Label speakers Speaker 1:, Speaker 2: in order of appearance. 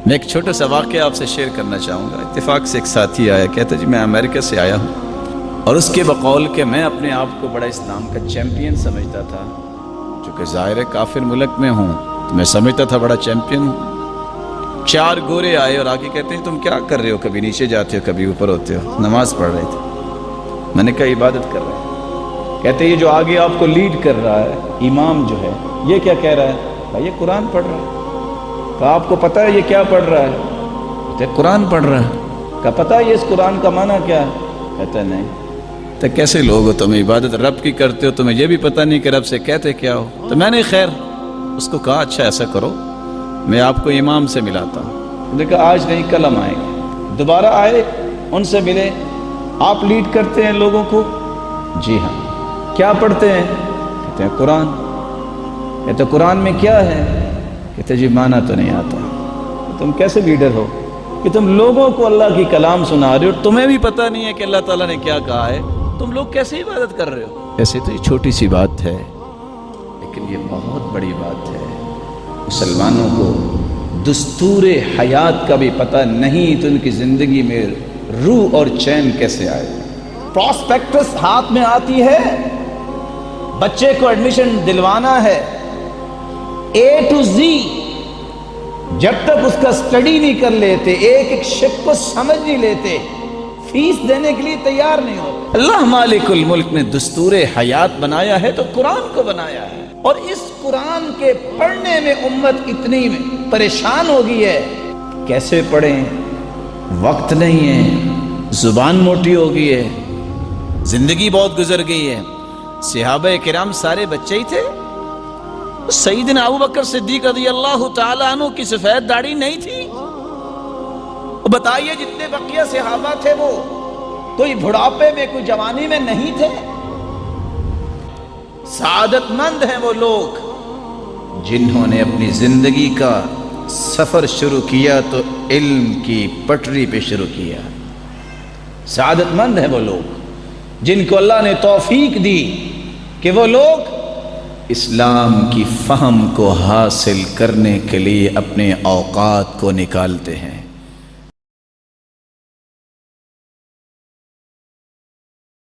Speaker 1: میں ایک چھوٹا سا واقعہ آپ سے شیئر کرنا چاہوں گا۔ اتفاق سے ایک ساتھی آیا، کہتا جی میں امریکہ سے آیا ہوں، اور اس کے بقول کہ میں اپنے آپ کو بڑا اسلام کا چیمپئن سمجھتا تھا، چونکہ ظاہر ہے کافر ملک میں ہوں تو میں سمجھتا تھا بڑا چیمپئن ہوں۔ 4 گورے آئے اور آگے کہتے ہیں تم کیا کر رہے ہو، کبھی نیچے جاتے ہو کبھی اوپر ہوتے ہو۔ نماز پڑھ رہے تھے۔ میں نے کہا عبادت کر رہے ہیں۔ کہتے یہ جو آگے آپ کو لیڈ کر رہا ہے امام جو ہے، یہ کیا کہہ رہا ہے؟ بھائی یہ قرآن پڑھ رہا ہے۔ کہا آپ کو پتہ ہے یہ کیا پڑھ رہا ہے؟ کہتے قرآن پڑھ رہا ہے۔ کہا پتہ ہے یہ اس قرآن کا معنی کیا ہے؟ کہتا ہے نہیں۔ تو کیسے لوگ ہو تم، عبادت رب کی کرتے ہو، تمہیں یہ بھی پتہ نہیں کہ رب سے کہتے کیا ہو؟ تو میں نے خیر اس کو کہا اچھا ایسا کرو میں آپ کو امام سے ملاتا ہوں۔ انہوں نے کہا آج نہیں کل ہم آئیں گے۔ دوبارہ آئے، ان سے ملے۔ آپ لیڈ کرتے ہیں لوگوں کو؟ جی ہاں۔ کیا پڑھتے ہیں؟ کہتے ہیں قرآن۔ کہتے قرآن میں کیا ہے؟ کہتے جی معنی تو نہیں آتا۔ تم کیسے لیڈر ہو کہ تم لوگوں کو اللہ کی کلام سنا رہے ہو، تمہیں بھی پتہ نہیں ہے کہ اللہ تعالیٰ نے کیا کہا ہے، تم لوگ کیسے عبادت کر رہے ہو؟ ایسے تو یہ چھوٹی سی بات ہے، لیکن یہ بہت بڑی بات ہے۔ مسلمانوں کو دستور حیات کا بھی پتہ نہیں تو ان کی زندگی میں روح اور چین کیسے آئے؟ پراسپیکٹس ہاتھ میں آتی ہے، بچے کو ایڈمیشن دلوانا ہے، A to Z، جب تک اس کا سٹڈی نہیں کر لیتے، ایک ایک شک کو سمجھ نہیں لیتے، فیس دینے کے لیے تیار نہیں ہوتے۔ اللہ مالک الملک نے دستور حیات بنایا ہے تو قرآن کو بنایا ہے، اور اس قرآن کے پڑھنے میں امت اتنی پریشان ہو گئی ہے، کیسے پڑھیں؟ وقت نہیں ہے، زبان موٹی ہو گئی ہے، زندگی بہت گزر گئی ہے۔ صحابہ کرام سارے بچے ہی تھے۔ سیدنا ابوبکر صدیق رضی اللہ تعالیٰ عنہ کی سفید داڑھی نہیں تھی۔ بتائیے جتنے بقیہ صحابہ تھے وہ کوئی بڑھاپے میں کوئی جوانی میں نہیں تھے۔ سعادت مند ہیں وہ لوگ جنہوں نے اپنی زندگی کا سفر شروع کیا تو علم کی پٹری پہ شروع کیا۔ سعادت مند ہیں وہ لوگ جن کو اللہ نے توفیق دی کہ وہ لوگ اسلام کی فہم کو حاصل کرنے کے لیے اپنے اوقات کو نکالتے ہیں۔